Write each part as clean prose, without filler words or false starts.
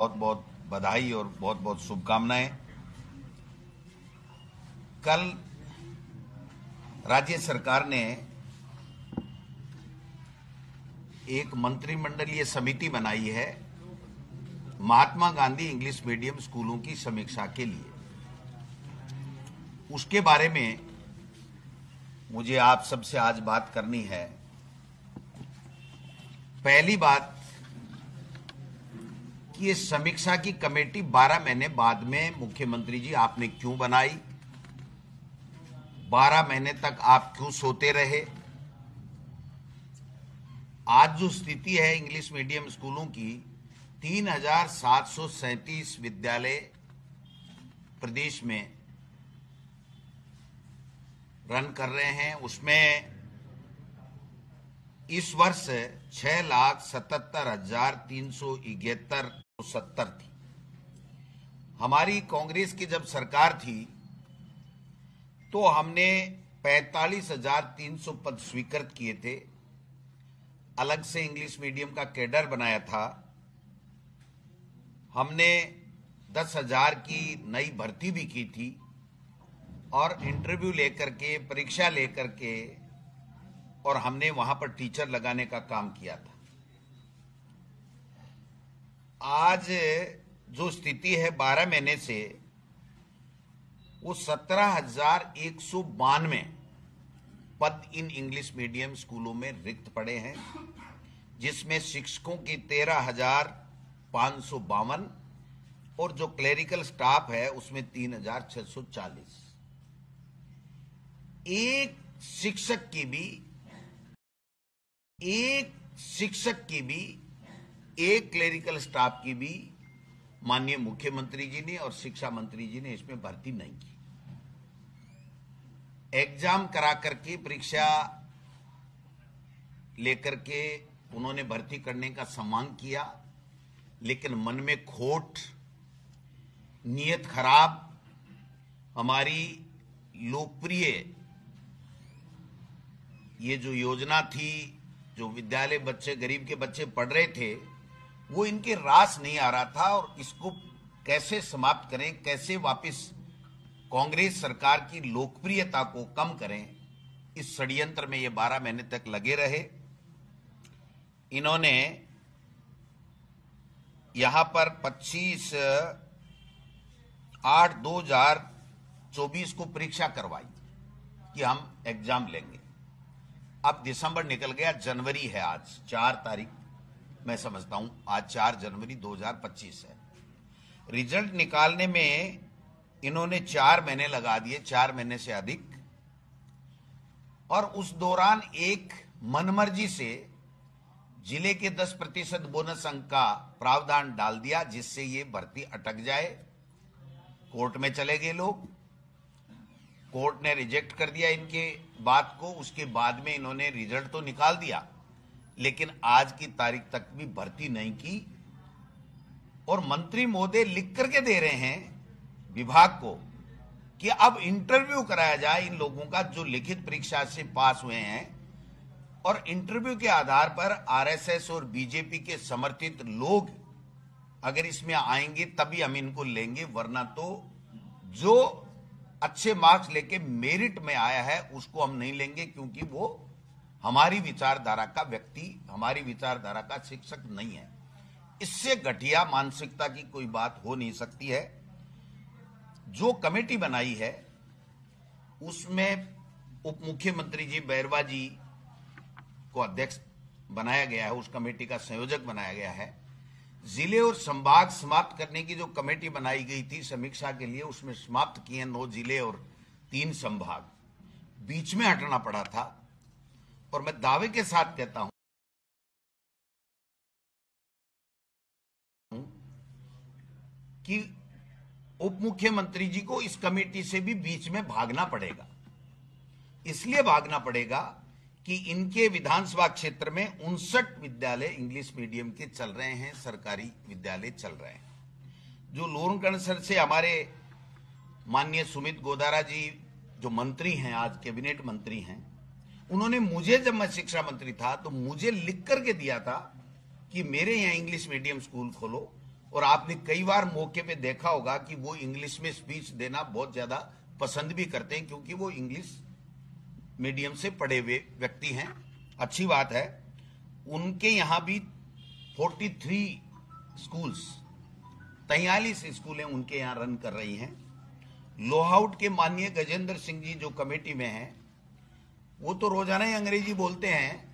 बहुत बहुत बधाई और बहुत बहुत शुभकामनाएं। कल राज्य सरकार ने एक मंत्रिमंडलीय समिति बनाई है महात्मा गांधी इंग्लिश मीडियम स्कूलों की समीक्षा के लिए। उसके बारे में मुझे आप सबसे आज बात करनी है। पहली बात कि ये समीक्षा की कमेटी 12 महीने बाद में मुख्यमंत्री जी आपने क्यों बनाई, 12 महीने तक आप क्यों सोते रहे। आज जो स्थिति है इंग्लिश मीडियम स्कूलों की, 3737 विद्यालय प्रदेश में रन कर रहे हैं। उसमें इस वर्ष 6,77,371 थी। हमारी कांग्रेस की जब सरकार थी तो हमने 45,300 पद स्वीकृत किए थे। अलग से इंग्लिश मीडियम का कैडर बनाया था। हमने 10,000 की नई भर्ती भी की थी और इंटरव्यू लेकर के, परीक्षा लेकर के, और हमने वहां पर टीचर लगाने का काम किया था। आज जो स्थिति है 12 महीने से, वो 17,192 पद इन इंग्लिश मीडियम स्कूलों में रिक्त पड़े हैं, जिसमें शिक्षकों की 13,552 और जो क्लेरिकल स्टाफ है उसमें 3,640। एक शिक्षक की भी, एक क्लेरिकल स्टाफ की भी माननीय मुख्यमंत्री जी ने और शिक्षा मंत्री जी ने इसमें भर्ती नहीं की। एग्जाम करा करके, परीक्षा लेकर के उन्होंने भर्ती करने का सम्मान किया, लेकिन मन में खोट, नीयत खराब। हमारी लोकप्रिय ये जो योजना थी, जो विद्यालय बच्चे, गरीब के बच्चे पढ़ रहे थे, वो इनके रास नहीं आ रहा था। और इसको कैसे समाप्त करें, कैसे वापस कांग्रेस सरकार की लोकप्रियता को कम करें, इस षड्यंत्र में ये 12 महीने तक लगे रहे। इन्होंने यहां पर 25/8/2024 को परीक्षा करवाई कि हम एग्जाम लेंगे। अब दिसंबर निकल गया, जनवरी है आज 4 तारीख, मैं समझता हूं आज 4 जनवरी 2025 है। रिजल्ट निकालने में इन्होंने 4 महीने लगा दिए, 4 महीने से अधिक। और उस दौरान एक मनमर्जी से जिले के 10% बोनस अंक का प्रावधान डाल दिया, जिससे ये भर्ती अटक जाए। कोर्ट में चले गए लोग, कोर्ट ने रिजेक्ट कर दिया इनके बात को। उसके बाद में इन्होंने रिजल्ट तो निकाल दिया, लेकिन आज की तारीख तक भी भर्ती नहीं की। और मंत्री महोदय लिख करके दे रहे हैं विभाग को कि अब इंटरव्यू कराया जाए इन लोगों का जो लिखित परीक्षा से पास हुए हैं, और इंटरव्यू के आधार पर आरएसएस और बीजेपी के समर्थित लोग अगर इसमें आएंगे तभी हम इनको लेंगे, वरना तो जो अच्छे मार्क्स लेके मेरिट में आया है उसको हम नहीं लेंगे, क्योंकि वो हमारी विचारधारा का व्यक्ति, हमारी विचारधारा का शिक्षक नहीं है। इससे घटिया मानसिकता की कोई बात हो नहीं सकती है। जो कमेटी बनाई है उसमें उप मुख्यमंत्री जी बैरवा जी को अध्यक्ष बनाया गया है, उस कमेटी का संयोजक बनाया गया है। जिले और संभाग समाप्त करने की जो कमेटी बनाई गई थी समीक्षा के लिए, उसमें समाप्त किए 9 जिले और 3 संभाग, बीच में हटना पड़ा था। और मैं दावे के साथ कहता हूं कि उप मुख्यमंत्री जी को इस कमेटी से भी बीच में भागना पड़ेगा। इसलिए भागना पड़ेगा कि इनके विधानसभा क्षेत्र में 59 विद्यालय इंग्लिश मीडियम के चल रहे हैं, सरकारी विद्यालय चल रहे हैं। जो लोरकणसर से हमारे माननीय सुमित गोदारा जी जो मंत्री हैं, आज कैबिनेट मंत्री हैं, उन्होंने मुझे, जब मैं शिक्षा मंत्री था तो मुझे लिख करके दिया था कि मेरे यहाँ इंग्लिश मीडियम स्कूल खोलो, और आपने कई बार मौके पे देखा होगा कि वो इंग्लिश में स्पीच देना बहुत ज्यादा पसंद भी करते हैं, क्योंकि वो इंग्लिश मीडियम से पढ़े हुए व्यक्ति हैं। अच्छी बात है। उनके यहां भी 43 स्कूल्स, 43 स्कूलें उनके यहां रन कर रही हैं। लोहाउट के माननीय गजेंद्र सिंह जी जो कमेटी में हैं, वो तो रोजाना ही अंग्रेजी बोलते हैं।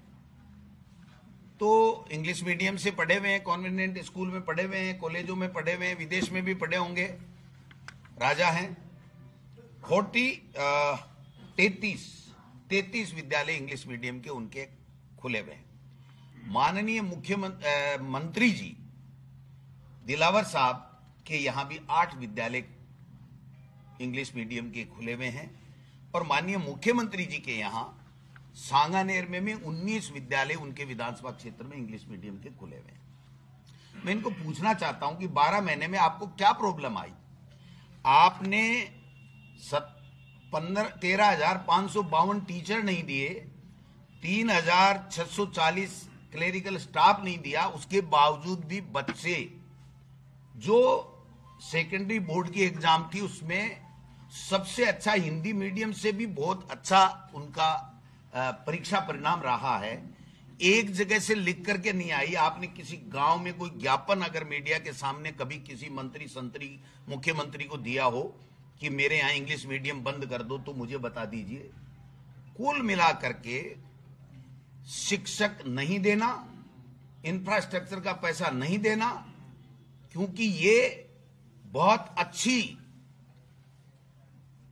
तो इंग्लिश मीडियम से पढ़े हुए हैं, कॉन्वेंट स्कूल में पढ़े हुए हैं, कॉलेजों में पढ़े हुए हैं, विदेश में भी पढ़े होंगे, राजा हैं। 33 विद्यालय इंग्लिश मीडियम के उनके खुले हुए हैं। माननीय मुख्यमंत्री जी दिलावर साहब के यहां भी 8 विद्यालय इंग्लिश मीडियम के खुले हुए हैं, और माननीय मुख्यमंत्री जी के यहां सांगानेर में 19 विद्यालय उनके विधानसभा क्षेत्र में इंग्लिश मीडियम के खुले हुए हैं। मैं इनको पूछना चाहता हूं कि 12 महीने में आपको क्या प्रॉब्लम आई? आपने 13,552 टीचर नहीं दिए, 3,640 क्लेरिकल स्टाफ नहीं दिया, उसके बावजूद भी बच्चे, जो सेकेंडरी बोर्ड की एग्जाम थी उसमें सबसे अच्छा, हिंदी मीडियम से भी बहुत अच्छा उनका परीक्षा परिणाम रहा है, एक जगह से लिख करके नहीं आई। आपने किसी गांव में कोई ज्ञापन अगर मीडिया के सामने कभी किसी मंत्री संतरी मुख्यमंत्री को दिया हो कि मेरे यहां इंग्लिश मीडियम बंद कर दो, तो मुझे बता दीजिए। कुल मिलाकर के शिक्षक नहीं देना, इंफ्रास्ट्रक्चर का पैसा नहीं देना, क्योंकि ये बहुत अच्छी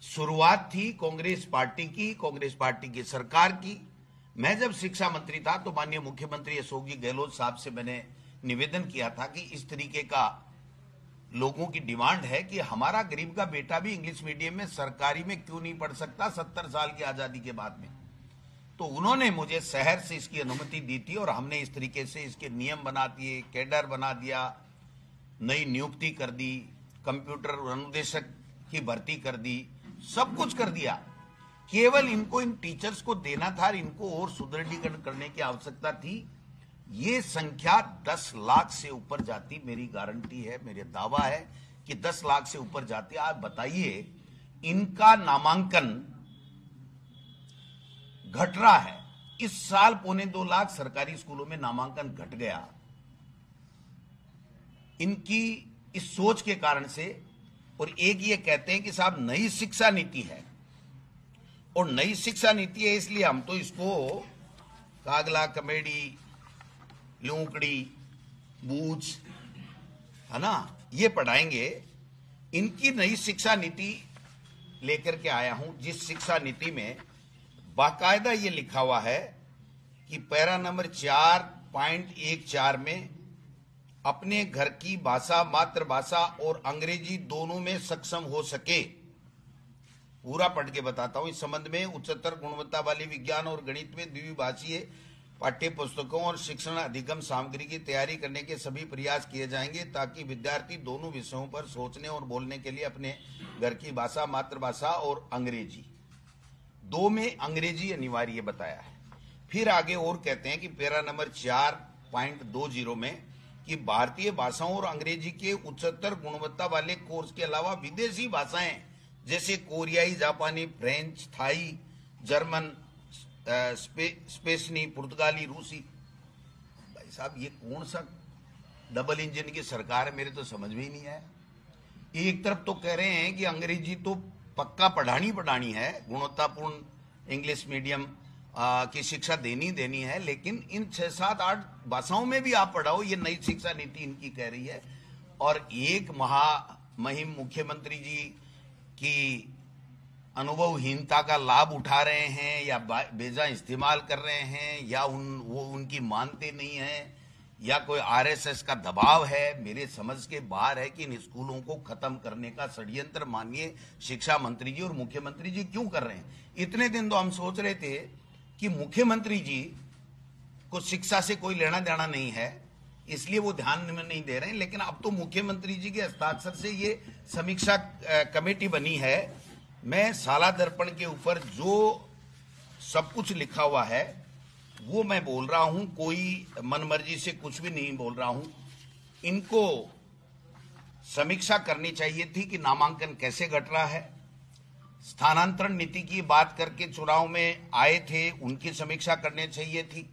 शुरुआत थी कांग्रेस पार्टी की सरकार की। मैं जब शिक्षा मंत्री था तो माननीय मुख्यमंत्री अशोक जी गहलोत साहब से मैंने निवेदन किया था कि इस तरीके का लोगों की डिमांड है कि हमारा गरीब का बेटा भी इंग्लिश मीडियम में सरकारी में क्यों नहीं पढ़ सकता 70 साल की आजादी के बाद में। तो उन्होंने मुझे शहर से इसकी अनुमति दी थी, और हमने इस तरीके से इसके नियम बना दिए, कैडर बना दिया, नई नियुक्ति कर दी, कंप्यूटर अनुदेशक की भर्ती कर दी, सब कुछ कर दिया। केवल इनको इन टीचर्स को देना था, इनको और सुदृढ़ीकरण करने की आवश्यकता थी। ये संख्या 10 लाख से ऊपर जाती, मेरी गारंटी है, मेरे दावा है कि 10 लाख से ऊपर जाती। आप बताइए, इनका नामांकन घट रहा है। इस साल 1.25 लाख सरकारी स्कूलों में नामांकन घट गया, इनकी इस सोच के कारण से। और एक ये कहते हैं कि साहब नई शिक्षा नीति है, और नई शिक्षा नीति है इसलिए हम तो इसको कागला, कमेडी, लूकड़ी, बूझ, है ना, ये पढ़ाएंगे। इनकी नई शिक्षा नीति लेकर के आया हूं, जिस शिक्षा नीति में बाकायदा ये लिखा हुआ है कि पैरा नंबर 4.14 में अपने घर की भाषा, मातृभाषा और अंग्रेजी दोनों में सक्षम हो सके। पूरा पढ़ के बताता हूं। इस संबंध में उच्चतर गुणवत्ता वाली विज्ञान और गणित में द्विभाषीय पाठ्य पुस्तकों और शिक्षण अधिगम सामग्री की तैयारी करने के सभी प्रयास किए जाएंगे, ताकि विद्यार्थी दोनों विषयों पर सोचने और बोलने के लिए अपने घर की भाषा, मातृभाषा और अंग्रेजी, 2 में अंग्रेजी अनिवार्य बताया है। फिर आगे और कहते हैं कि पैरा नंबर 4.20 में कि भारतीय भाषाओं और अंग्रेजी के उच्चतर गुणवत्ता वाले कोर्स के अलावा विदेशी भाषाएं जैसे कोरियाई, जापानी, फ्रेंच, थाई, जर्मन, स्पेनी, पुर्तगाली, रूसी। भाई साहब, ये कौन सा डबल इंजन की सरकार है, मेरे तो समझ में ही नहीं आया। एक तरफ तो कह रहे हैं कि अंग्रेजी तो पक्का पढ़ानी है, गुणवत्तापूर्ण इंग्लिश मीडियम की शिक्षा देनी है, लेकिन इन 6, 7, 8 भाषाओं में भी आप पढ़ाओ, ये नई शिक्षा नीति इनकी कह रही है। और एक महामहिम मुख्यमंत्री जी की अनुभवहीनता का लाभ उठा रहे हैं, या बेजा इस्तेमाल कर रहे हैं, या वो उनकी मानते नहीं है, या कोई आरएसएस का दबाव है, मेरे समझ के बाहर है कि इन स्कूलों को खत्म करने का षड्यंत्र माननीय शिक्षा मंत्री जी और मुख्यमंत्री जी क्यों कर रहे हैं। इतने दिन तो हम सोच रहे थे कि मुख्यमंत्री जी को शिक्षा से कोई लेना देना नहीं है, इसलिए वो ध्यान में नहीं दे रहे हैं, लेकिन अब तो मुख्यमंत्री जी के हस्ताक्षर से ये समीक्षा कमेटी बनी है। मैं साला दर्पण के ऊपर जो सब कुछ लिखा हुआ है वो मैं बोल रहा हूं, कोई मनमर्जी से कुछ भी नहीं बोल रहा हूं। इनको समीक्षा करनी चाहिए थी कि नामांकन कैसे घट रहा है। स्थानांतरण नीति की बात करके चुनाव में आए थे, उनकी समीक्षा करनी चाहिए थी।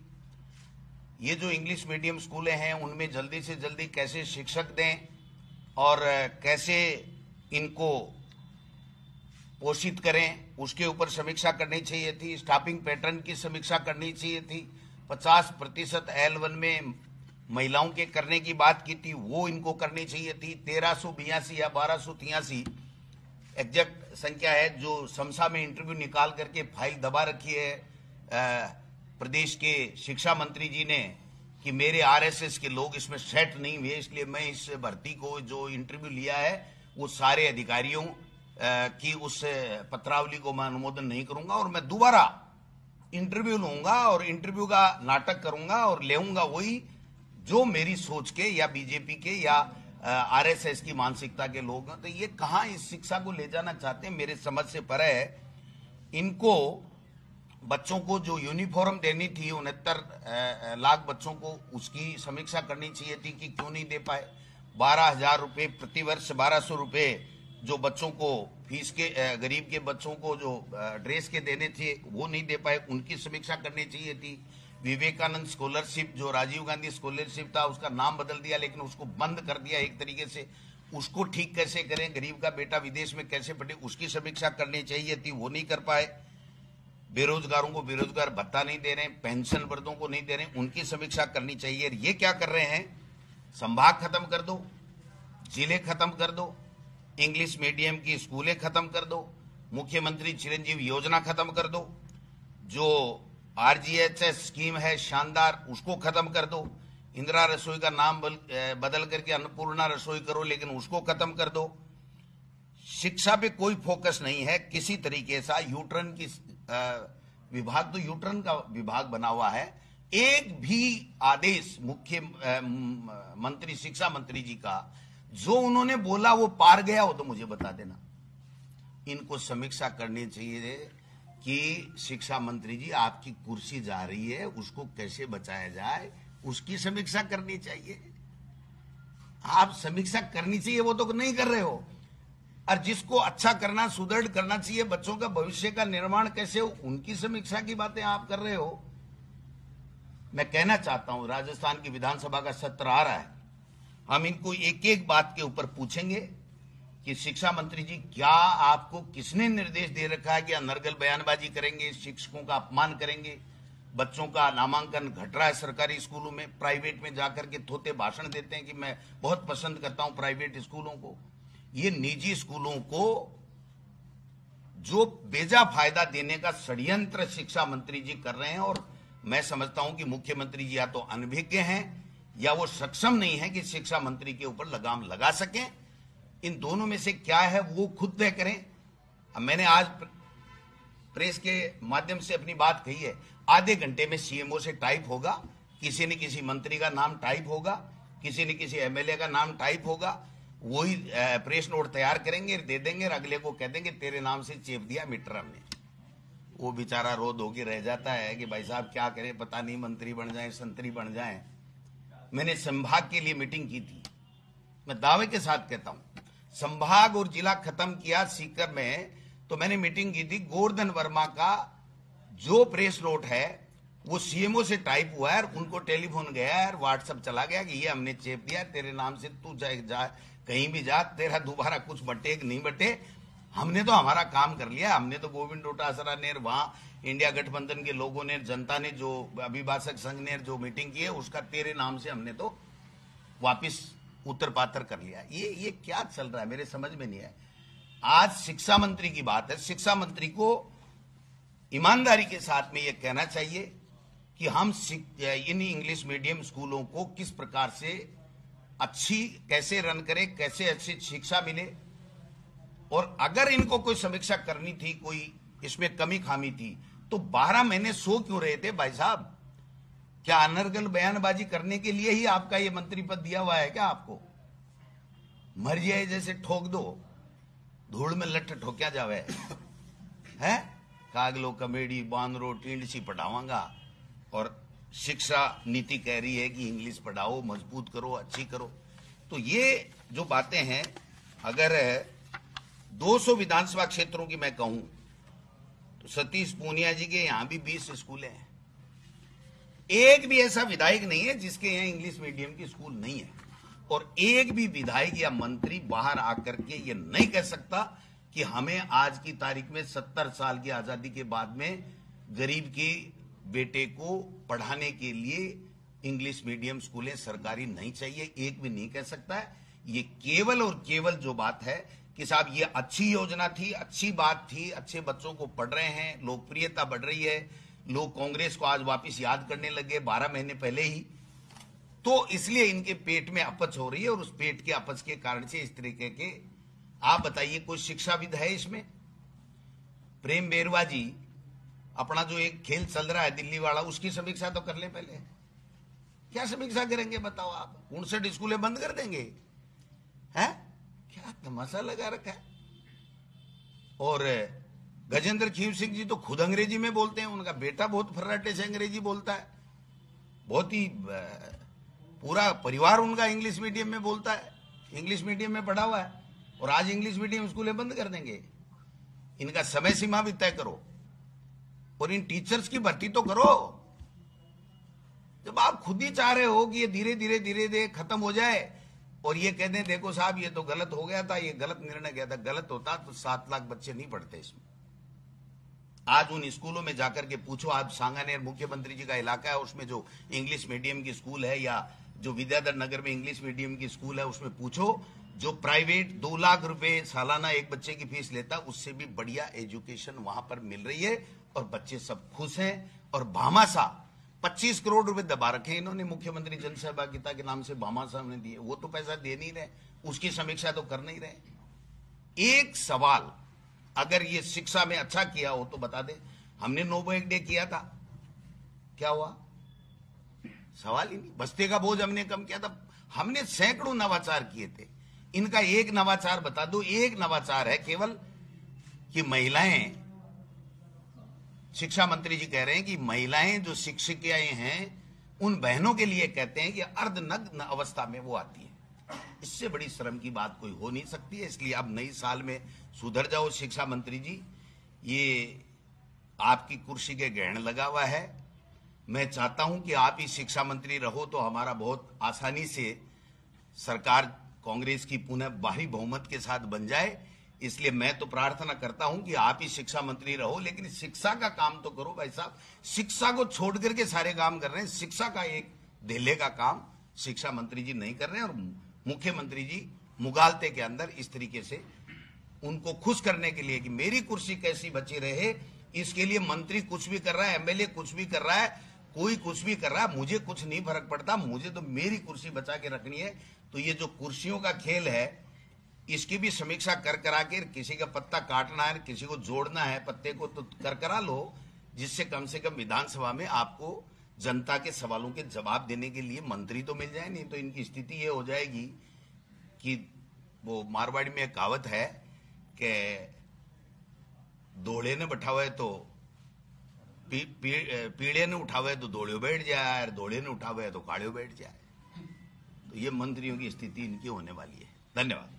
ये जो इंग्लिश मीडियम स्कूलें हैं उनमें जल्दी से जल्दी कैसे शिक्षक दें और कैसे इनको पोषित करें, उसके ऊपर समीक्षा करनी चाहिए थी। स्टाफिंग पैटर्न की समीक्षा करनी चाहिए थी। 50% L1 में महिलाओं के करने की बात की थी, वो इनको करनी चाहिए थी। 1382 या 1283 एग्जैक्ट संख्या है जो समसा में इंटरव्यू निकाल करके फाइल दबा रखी है प्रदेश के शिक्षा मंत्री जी ने कि मेरे आरएसएस के लोग इसमें सेट नहीं हुए, इसलिए मैं इस भर्ती को जो इंटरव्यू लिया है वो सारे अधिकारियों की उस पत्रावली को मैं अनुमोदन नहीं करूंगा और मैं दोबारा इंटरव्यू लूंगा और इंटरव्यू का नाटक करूंगा और लेऊंगा वही जो मेरी सोच के या बीजेपी के या आरएसएस की मानसिकता के लोग हैं। तो ये कहां इस शिक्षा को ले जाना चाहते हैं, मेरे समझ से परे है। इनको बच्चों को जो यूनिफॉर्म देनी थी 69 लाख बच्चों को, उसकी समीक्षा करनी चाहिए थी कि क्यों नहीं दे पाए। 12,000 रुपये प्रतिवर्ष, 1200 रुपये जो बच्चों को फीस के, गरीब के बच्चों को जो ड्रेस के देने थे वो नहीं दे पाए, उनकी समीक्षा करनी चाहिए थी। विवेकानंद स्कॉलरशिप जो राजीव गांधी स्कॉलरशिप था उसका नाम बदल दिया लेकिन उसको बंद कर दिया एक तरीके से, उसको ठीक कैसे करें, गरीब का बेटा विदेश में कैसे पढ़े, उसकी समीक्षा करनी चाहिए थी, वो नहीं कर पाए। बेरोजगारों को बेरोजगार भत्ता नहीं दे रहे, पेंशन वर्गों को नहीं दे रहे, उनकी समीक्षा करनी चाहिए। ये क्या कर रहे हैं, संभाग खत्म कर दो, जिले खत्म कर दो, इंग्लिश मीडियम की स्कूलें खत्म कर दो, मुख्यमंत्री चिरंजीवी योजना खत्म कर दो, जो RGHS स्कीम है शानदार उसको खत्म कर दो, इंदिरा रसोई का नाम बदल करके अन्नपूर्णा रसोई करो लेकिन उसको खत्म कर दो। शिक्षा पे कोई फोकस नहीं है किसी तरीके से। यूटर्न की विभाग तो यूटर्न का विभाग बना हुआ है, एक भी आदेश मुख्य मंत्री शिक्षा मंत्री जी का जो उन्होंने बोला वो पार गया हो तो मुझे बता देना। इनको समीक्षा करनी चाहिए कि शिक्षा मंत्री जी आपकी कुर्सी जा रही है, उसको कैसे बचाया जाए, उसकी समीक्षा करनी चाहिए। आप समीक्षा करनी चाहिए वो तो नहीं कर रहे हो। और जिसको अच्छा करना, सुदृढ़ करना चाहिए, बच्चों का भविष्य का निर्माण कैसे हो, उनकी समीक्षा की बातें आप कर रहे हो। मैं कहना चाहता हूं राजस्थान की विधानसभा का सत्र आ रहा है, हम इनको एक एक बात के ऊपर पूछेंगे कि शिक्षा मंत्री जी क्या आपको किसने निर्देश दे रखा है कि अनर्गल बयानबाजी करेंगे, शिक्षकों का अपमान करेंगे, बच्चों का नामांकन घट रहा है सरकारी स्कूलों में, प्राइवेट में जाकर के थोते भाषण देते हैं कि मैं बहुत पसंद करता हूं प्राइवेट स्कूलों को। ये निजी स्कूलों को जो बेजा फायदा देने का षड्यंत्र शिक्षा मंत्री जी कर रहे हैं और मैं समझता हूं कि मुख्यमंत्री जी या तो अनभिज्ञ हैं या वो सक्षम नहीं है कि शिक्षा मंत्री के ऊपर लगाम लगा सकें। इन दोनों में से क्या है वो खुद तय करें। अब मैंने आज प्रेस के माध्यम से अपनी बात कही है, आधे घंटे में सीएमओ से टाइप होगा, किसी न किसी मंत्री का नाम टाइप होगा, किसी न किसी एमएलए का नाम टाइप होगा, वही प्रेस नोट तैयार करेंगे, दे देंगे और अगले को कह देंगे तेरे नाम से चेप दिया मीटर हमने। वो बेचारा रो धो के रह जाता है कि भाई साहब क्या करें, पता नहीं मंत्री बन जाए, संतरी बन जाए। मैंने संभाग के लिए मीटिंग की थी, मैं दावे के साथ कहता हूं, संभाग और जिला खत्म किया सीकर में, तो मैंने मीटिंग की थी। गोवर्धन वर्मा का जो प्रेस नोट है वो सीएमओ से टाइप हुआ है, उनको टेलीफोन गया है, व्हाट्सएप चला गया कि ये हमने चेप दिया तेरे नाम से, तू जा कहीं भी जा, तेरा दोबारा कुछ बटे कि नहीं बटे, हमने तो हमारा काम कर लिया। हमने तो गोविंद डोटासरा ने, वहां इंडिया गठबंधन के लोगों ने, जनता ने, जो अभिभाषक संघ ने जो मीटिंग की है उसका तेरे नाम से हमने तो वापिस उत्तर पात्र कर लिया। ये क्या चल रहा है मेरे समझ में नहीं है। आज शिक्षा मंत्री की बात है, शिक्षा मंत्री को ईमानदारी के साथ में यह कहना चाहिए कि हम इन इंग्लिश मीडियम स्कूलों को किस प्रकार से अच्छी कैसे रन करें, कैसे अच्छी शिक्षा मिले, और अगर इनको कोई समीक्षा करनी थी, कोई इसमें कमी खामी थी, तो 12 महीने सो क्यों रहे थे भाई साहब? क्या अनर्गल बयानबाजी करने के लिए ही आपका ये मंत्री पद दिया हुआ है क्या? आपको मर्जी है जैसे ठोक दो, धूल में लठ ठोक्या जावे है। कागलो कमेडी बांदरो टींडसी पढ़ावांगा और शिक्षा नीति कह रही है कि इंग्लिश पढ़ाओ, मजबूत करो, अच्छी करो। तो ये जो बातें हैं, अगर 200 विधानसभा क्षेत्रों की मैं कहूं तो सतीश पूनिया जी के यहां भी 20 स्कूल हैं। एक भी ऐसा विधायक नहीं है जिसके यहाँ इंग्लिश मीडियम की स्कूल नहीं है, और एक भी विधायक या मंत्री बाहर आकर के ये नहीं कह सकता कि हमें आज की तारीख में 70 साल की आजादी के बाद में गरीब के बेटे को पढ़ाने के लिए इंग्लिश मीडियम स्कूलें सरकारी नहीं चाहिए। एक भी नहीं कह सकता है। ये केवल और केवल जो बात है कि साहब ये अच्छी योजना थी, अच्छी बात थी, अच्छे बच्चों को पढ़ रहे हैं, लोकप्रियता बढ़ रही है, लोग कांग्रेस को आज वापस याद करने लगे 12 महीने पहले ही, तो इसलिए इनके पेट में अपच हो रही है, और उस पेट के अपच के कारण से इस तरीके के, आप बताइए कोई शिक्षाविद है इसमें? प्रेम बेरवा जी अपना जो एक खेल चल रहा है दिल्ली वाला, उसकी समीक्षा तो कर ले पहले। क्या समीक्षा करेंगे बताओ आप? 59 स्कूलें बंद कर देंगे हैं? क्या तमाशा लगा रखा है। और गजेंद्र खीव सिंह जी तो खुद अंग्रेजी में बोलते हैं, उनका बेटा बहुत फर्राटे से अंग्रेजी बोलता है, बहुत ही पूरा परिवार उनका इंग्लिश मीडियम में बोलता है, इंग्लिश मीडियम में पढ़ा हुआ है, और आज इंग्लिश मीडियम स्कूलें बंद कर देंगे। इनका समय सीमा भी तय करो और इन टीचर्स की भर्ती तो करो। जब आप खुद ही चाह रहे हो कि ये धीरे धीरे धीरे धीरे खत्म हो जाए और ये कहते हैं देखो साहब ये तो गलत हो गया था, ये गलत निर्णय गया था, गलत होता तो 7 लाख बच्चे नहीं पढ़ते इसमें। आज उन स्कूलों में जाकर के पूछो, आज सांगानेर मुख्यमंत्री जी का इलाका है, उसमें जो इंग्लिश मीडियम की स्कूल है या जो विद्याधर नगर में इंग्लिश मीडियम की स्कूल है, उसमें पूछो जो प्राइवेट 2 लाख रुपए सालाना एक बच्चे की फीस लेता, उससे भी बढ़िया एजुकेशन वहां पर मिल रही है और बच्चे सब खुश हैं। और भामाशाह 25 करोड़ रुपए दबा रखे इन्होंने मुख्यमंत्री जन सहभागिता के नाम से भामाशाह में दिए, वो तो पैसा दे नहीं रहे, उसकी समीक्षा तो कर नहीं रहे। एक सवाल, अगर ये शिक्षा में अच्छा किया हो तो बता दे। हमने नोबो एक डे किया था, क्या हुआ? सवाल ही नहीं। बस्ते का बोझ हमने कम किया था, हमने सैकड़ों नवाचार किए थे। इनका एक नवाचार बता दो। एक नवाचार है केवल कि महिलाएं, शिक्षा मंत्री जी कह रहे हैं कि महिलाएं जो शिक्षिकाएं हैं उन बहनों के लिए कहते हैं कि अर्धनग्न अवस्था में वो आती है। इससे बड़ी शर्म की बात कोई हो नहीं सकती है। इसलिए अब नई साल में सुधर जाओ शिक्षा मंत्री जी, ये आपकी कुर्सी के ग्रहण लगा हुआ है। मैं चाहता हूं कि आप ही शिक्षा मंत्री रहो तो हमारा बहुत आसानी से सरकार कांग्रेस की पुनः भारी बहुमत के साथ बन जाए। इसलिए मैं तो प्रार्थना करता हूं कि आप ही शिक्षा मंत्री रहो, लेकिन शिक्षा का काम तो करो भाई साहब। शिक्षा को छोड़ करके सारे काम कर रहे हैं, शिक्षा का एक धेले का काम शिक्षा मंत्री जी नहीं कर रहे हैं। और मुख्यमंत्री जी मुगालते के अंदर इस तरीके से उनको खुश करने के लिए कि मेरी कुर्सी कैसी बची रहे, इसके लिए मंत्री कुछ भी कर रहा है, एमएलए कुछ भी कर रहा है, कोई कुछ भी कर रहा है, मुझे कुछ नहीं फर्क पड़ता, मुझे तो मेरी कुर्सी बचा के रखनी है। तो ये जो कुर्सियों का खेल है, इसकी भी समीक्षा कर करा के, किसी का पत्ता काटना है, किसी को जोड़ना है पत्ते को, तो कर करा लो, जिससे कम से कम विधानसभा में आपको जनता के सवालों के जवाब देने के लिए मंत्री तो मिल जाए। नहीं तो इनकी स्थिति ये हो जाएगी कि वो मारवाड़ी में एक कहावत है कि दौड़े ने बैठा है तो पीड़े ने उठावे तो दौड़े बैठ जाए, और दौड़े ने उठावे है तो काड़े बैठ जाए। तो ये मंत्रियों की स्थिति इनकी होने वाली है। धन्यवाद।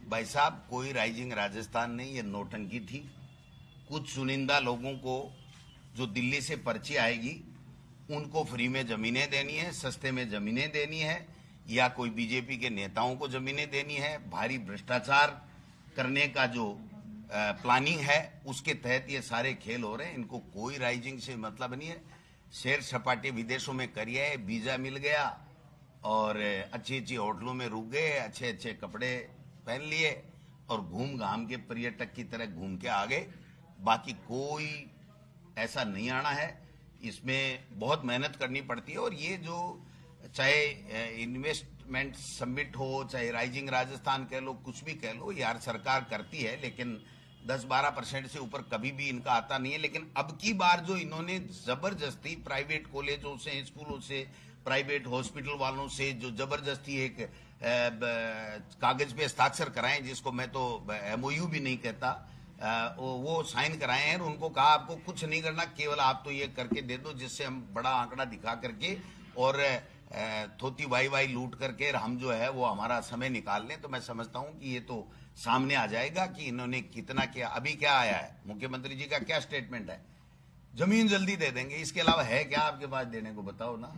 भाई साहब, कोई राइजिंग राजस्थान नहीं, ये नौटंकी थी। कुछ चुनिंदा लोगों को जो दिल्ली से पर्ची आएगी उनको फ्री में जमीनें देनी है, सस्ते में जमीनें देनी है, या कोई बीजेपी के नेताओं को जमीनें देनी है। भारी भ्रष्टाचार करने का जो प्लानिंग है उसके तहत ये सारे खेल हो रहे हैं। इनको कोई राइजिंग से मतलब नहीं है। सैर सपाटे विदेशों में करिए, वीजा मिल गया और अच्छी अच्छी होटलों में रुक गए, अच्छे अच्छे कपड़े पहन लिए और घूम घाम के पर्यटक की तरह घूम के आ गए। बाकी कोई ऐसा नहीं आना है। इसमें बहुत मेहनत करनी पड़ती है। और ये जो चाहे इन्वेस्टमेंट समिट हो, चाहे राइजिंग राजस्थान कह लो, कुछ भी कह लो, यार सरकार करती है, लेकिन 10-12% से ऊपर कभी भी इनका आता नहीं है। लेकिन अब की बार जो इन्होंने जबरदस्ती प्राइवेट कॉलेजों से, स्कूलों से प्राइवेट हॉस्पिटल वालों से जो जबरदस्ती एक कागज पे हस्ताक्षर कराएं, जिसको मैं तो MOU भी नहीं कहता, वो साइन कराए हैं। उनको कहा आपको कुछ नहीं करना, केवल आप तो ये करके दे दो जिससे हम बड़ा आंकड़ा दिखा करके और थोती वाई लूट करके हम जो है वो हमारा समय निकाल लें। तो मैं समझता हूं कि ये तो सामने आ जाएगा कि इन्होंने कितना किया। अभी क्या आया है, मुख्यमंत्री जी का क्या स्टेटमेंट है, जमीन जल्दी दे देंगे, इसके अलावा है क्या आपके पास देने को, बताओ ना।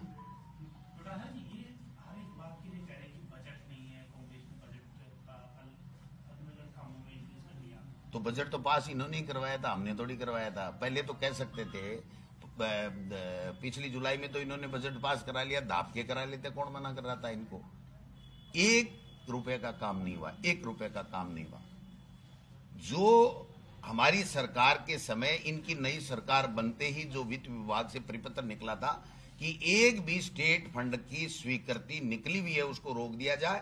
तो बजट तो पास इन्होंने ही करवाया था, हमने थोड़ी करवाया था। पहले तो कह सकते थे, पिछली जुलाई में तो इन्होंने बजट पास करा लिया, दाप के करा लेते, कौन मना कर रहा था इनको। 1 रुपए का काम नहीं हुआ, 1 रुपए का काम नहीं हुआ। जो हमारी सरकार के समय, इनकी नई सरकार बनते ही जो वित्त विभाग से परिपत्र निकला था कि एक भी स्टेट फंड की स्वीकृति निकली हुई है उसको रोक दिया जाए,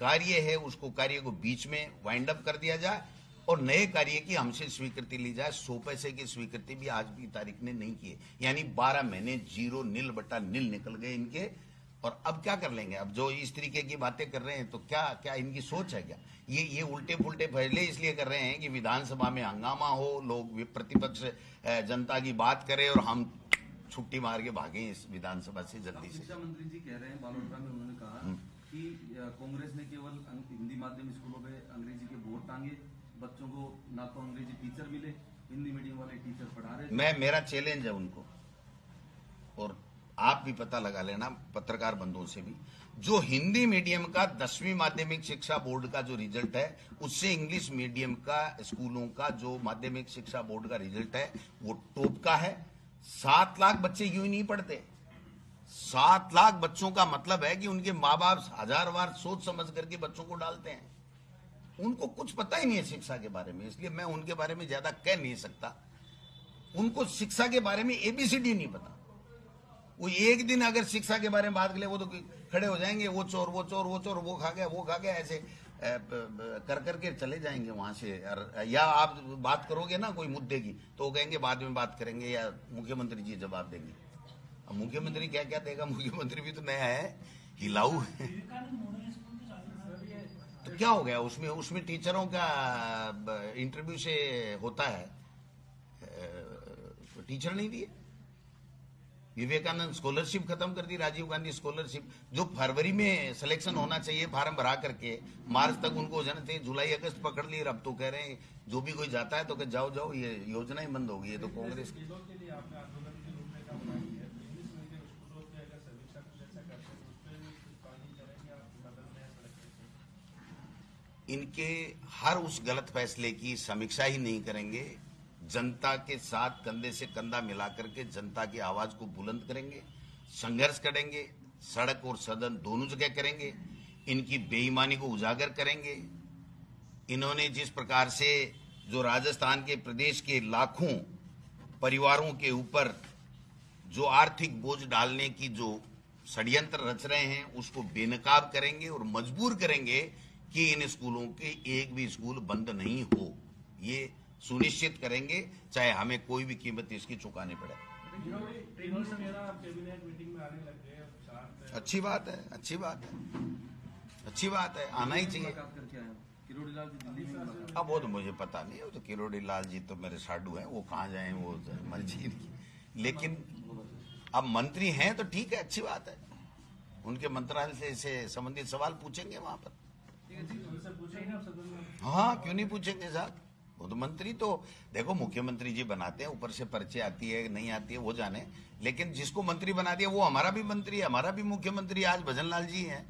कार्य है उसको कार्य को बीच में वाइंड अप कर दिया जाए और नए कार्य की हमसे स्वीकृति ली जाए। 100 पैसे की स्वीकृति भी आज की तारीख ने नहीं की, यानी 12 महीने 0 निल बटा निल निकल गए इनके। और अब क्या कर लेंगे, अब जो इस तरीके की बातें कर रहे हैं तो क्या क्या इनकी सोच है क्या। ये उल्टे पुल्टे फैसले इसलिए कर रहे हैं कि विधानसभा में हंगामा हो, लोग प्रतिपक्ष जनता की बात करे और हम छुट्टी मार के भागे इस विधानसभा से जल्दी से। शिक्षा मंत्री जी कह रहे हैं बालोतरा में, उन्होंने कहा कि कांग्रेस ने केवल हिंदी माध्यम स्कूलों में अंग्रेजी के बोर्ड टांगे, बच्चों को ना तो अंग्रेजी टीचर मिले, हिंदी मीडियम वाले टीचर पढ़ा रहे। मेरा चैलेंज है उनको, और आप भी पता लगा लेना पत्रकार बंधुओं से भी, जो हिंदी मीडियम का 10वीं माध्यमिक शिक्षा बोर्ड का जो रिजल्ट है उससे इंग्लिश मीडियम का स्कूलों का जो माध्यमिक शिक्षा बोर्ड का रिजल्ट है वो टॉप का है। 7 लाख बच्चे यूं ही नहीं पढ़ते। 7 लाख बच्चों का मतलब है कि उनके माँ बाप 1000 बार सोच समझ करके बच्चों को डालते हैं। उनको कुछ पता ही नहीं है शिक्षा के बारे में, इसलिए मैं उनके बारे में ज्यादा कह नहीं सकता। उनको शिक्षा के बारे में ABCD नहीं पता। वो एक दिन अगर शिक्षा के बारे में बात कर ले, वो तो खड़े हो जाएंगे, वो चोर वो चोर वो चोर, वो खा गया, ऐसे कर करके चले जाएंगे वहां से। या आप बात करोगे ना कोई मुद्दे की तो वो कहेंगे बाद में बात करेंगे, या मुख्यमंत्री जी जवाब देंगे। अब मुख्यमंत्री क्या क्या देगा, मुख्यमंत्री भी तो नया है, हिलाऊ है। तो क्या हो गया उसमें टीचरों का इंटरव्यू से होता है, टीचर नहीं दिए। विवेकानंद स्कॉलरशिप खत्म कर दी, राजीव गांधी स्कॉलरशिप, जो फरवरी में सिलेक्शन होना चाहिए फार्म भरा करके, मार्च तक उनको हो जाना चाहिए, जुलाई अगस्त पकड़ लिए। अब तो कह रहे हैं जो भी कोई जाता है तो कह जाओ जाओ, ये योजना ही बंद होगी। ये तो कांग्रेस इनके हर उस गलत फैसले की समीक्षा ही नहीं करेंगे, जनता के साथ कंधे से कंधा मिलाकर के जनता की आवाज को बुलंद करेंगे, संघर्ष करेंगे, सड़क और सदन दोनों जगह करेंगे, इनकी बेईमानी को उजागर करेंगे। इन्होंने जिस प्रकार से जो राजस्थान के प्रदेश के लाखों परिवारों के ऊपर जो आर्थिक बोझ डालने की जो षड्यंत्र रच रहे हैं उसको बेनकाब करेंगे और मजबूर करेंगे कि इन स्कूलों के एक भी स्कूल बंद नहीं हो। ये सुनिश्चित करेंगे, चाहे हमें कोई भी कीमत इसकी चुकानी पड़े। अच्छी बात है, अच्छी बात है, अच्छी बात है, आना ही चाहिए। अब वो तो मुझे पता नहीं है, वो तो किरोड़ी लाल जी तो मेरे साडू हैं, वो कहाँ जाए वो मर्जी। लेकिन अब मंत्री हैं तो ठीक है, अच्छी बात है, उनके मंत्रालय से संबंधित सवाल पूछेंगे वहां पर। हाँ क्यों नहीं पूछेंगे साहब, वो तो मंत्री तो देखो मुख्यमंत्री जी बनाते हैं, ऊपर से पर्चे आती है नहीं आती है वो जाने, लेकिन जिसको मंत्री बना दिया वो हमारा भी मंत्री है, हमारा भी मुख्यमंत्री आज भजन लाल जी हैं।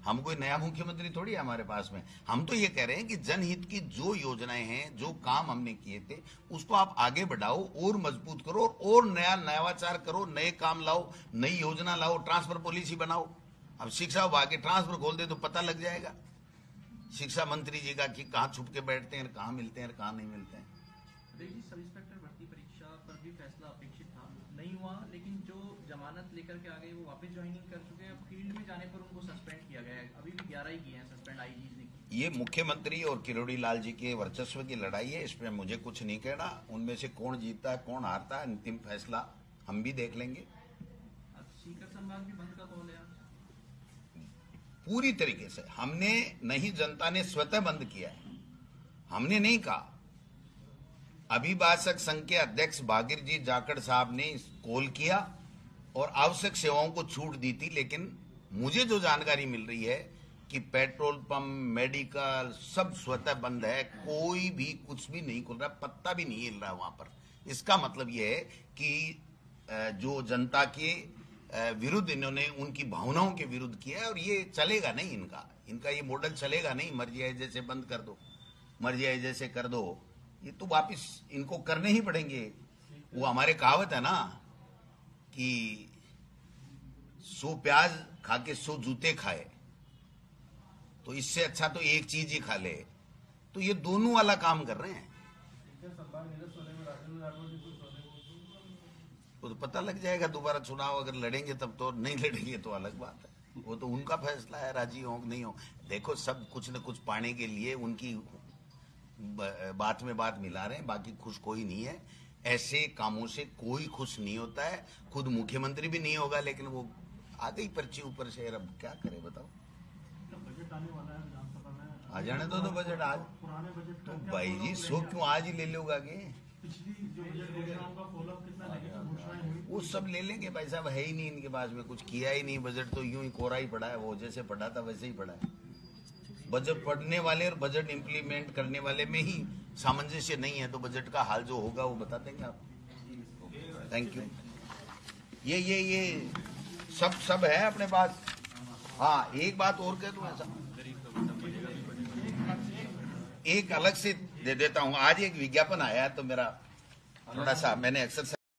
हम कोई नया मुख्यमंत्री थोड़ी है हमारे पास में। हम तो ये कह रहे हैं कि जनहित की जो योजनाएं हैं, जो काम हमने किए थे उसको आप आगे बढ़ाओ और मजबूत करो और नया नवाचार करो, नए काम लाओ, नई योजना लाओ, ट्रांसफर पॉलिसी बनाओ। अब शिक्षा विभाग के ट्रांसफर खोल दे तो पता लग जाएगा शिक्षा मंत्री जी का कि कहाँ छुप के बैठते हैं, कहाँ मिलते हैं, कहाँ नहीं मिलते हैं। सब इंस्पेक्टर भर्ती परीक्षा पर भी फैसला अपेक्षित था, नहीं हुआ, लेकिन जो जमानत लेकर के आ गए वो वापस ज्वाइनिंग कर चुके हैं। फील्ड में जाने पर उनको सस्पेंड किया गया है, अभी भी 11 ही किए हैं सस्पेंड आईजी ने। ये मुख्यमंत्री और किरोड़ी लाल जी के वर्चस्व की लड़ाई है, इसमें मुझे कुछ नहीं कहना। उनमें से कौन जीतता है कौन हारता है, अंतिम फैसला हम भी देख लेंगे। सीकर बाद भी बंद का कॉल है? पूरी तरीके से हमने नहीं, जनता ने स्वतः बंद किया है, हमने नहीं कहा। अभिभाषक संघ के अध्यक्ष भागीर जी जाखड़ साहब ने कॉल किया और आवश्यक सेवाओं को छूट दी थी, लेकिन मुझे जो जानकारी मिल रही है कि पेट्रोल पंप, मेडिकल सब स्वतः बंद है, कोई भी कुछ भी नहीं खुल रहा, पत्ता भी नहीं हिल रहा वहां पर। इसका मतलब यह है कि जो जनता के विरुद्ध इन्होंने उनकी भावनाओं के विरुद्ध किया है, और ये चलेगा नहीं, इनका ये मॉडल चलेगा नहीं। मर्जी है जैसे बंद कर दो, मर्जी है जैसे कर दो, ये तो वापिस इनको करने ही पड़ेंगे। वो हमारे कहावत है ना कि 100 प्याज खा के 100 जूते खाए, तो इससे अच्छा तो एक चीज ही खा ले। तो ये दोनों वाला काम कर रहे हैं। वो तो पता लग जाएगा, दोबारा चुनाव अगर लड़ेंगे तब तो, नहीं लड़ेंगे तो अलग बात है, वो तो उनका फैसला है, राजी हो नहीं हो। देखो, सब कुछ न कुछ पाने के लिए उनकी बात में बात मिला रहे हैं, बाकी खुश कोई नहीं है। ऐसे कामों से कोई खुश नहीं होता है, खुद मुख्यमंत्री भी नहीं होगा, लेकिन वो आ गई पर्ची ऊपर से, अब क्या करे बताओ। बजट आने वाला है विधानसभा में, आ जाने दो तो बजट आज, पुराने बजट तो भाई जी सो क्यों आज ही ले लोगे आगे, पिछली जो बजट घोषणाओं का फॉलोअप कितना नेगेटिव घोषणाएं हुई, वो सब ले लेंगे भाई साहब, है ही नहीं इनके पास में, कुछ किया ही नहीं। बजट तो यूं ही कोरा ही पड़ा है, वो जैसे पड़ा था वैसे ही पड़ा है। बजट पढ़ने वाले और बजट इंप्लीमेंट करने वाले में ही सामंजस्य नहीं है, तो बजट का हाल जो होगा वो बता देंगे आप। Thank you. ये सब है अपने पास। हाँ, एक बात और कह दूं, ऐसा एक अलग से दे देता हूं। आज एक विज्ञापन आया तो मेरा थोड़ा सा, मैंने अक्सर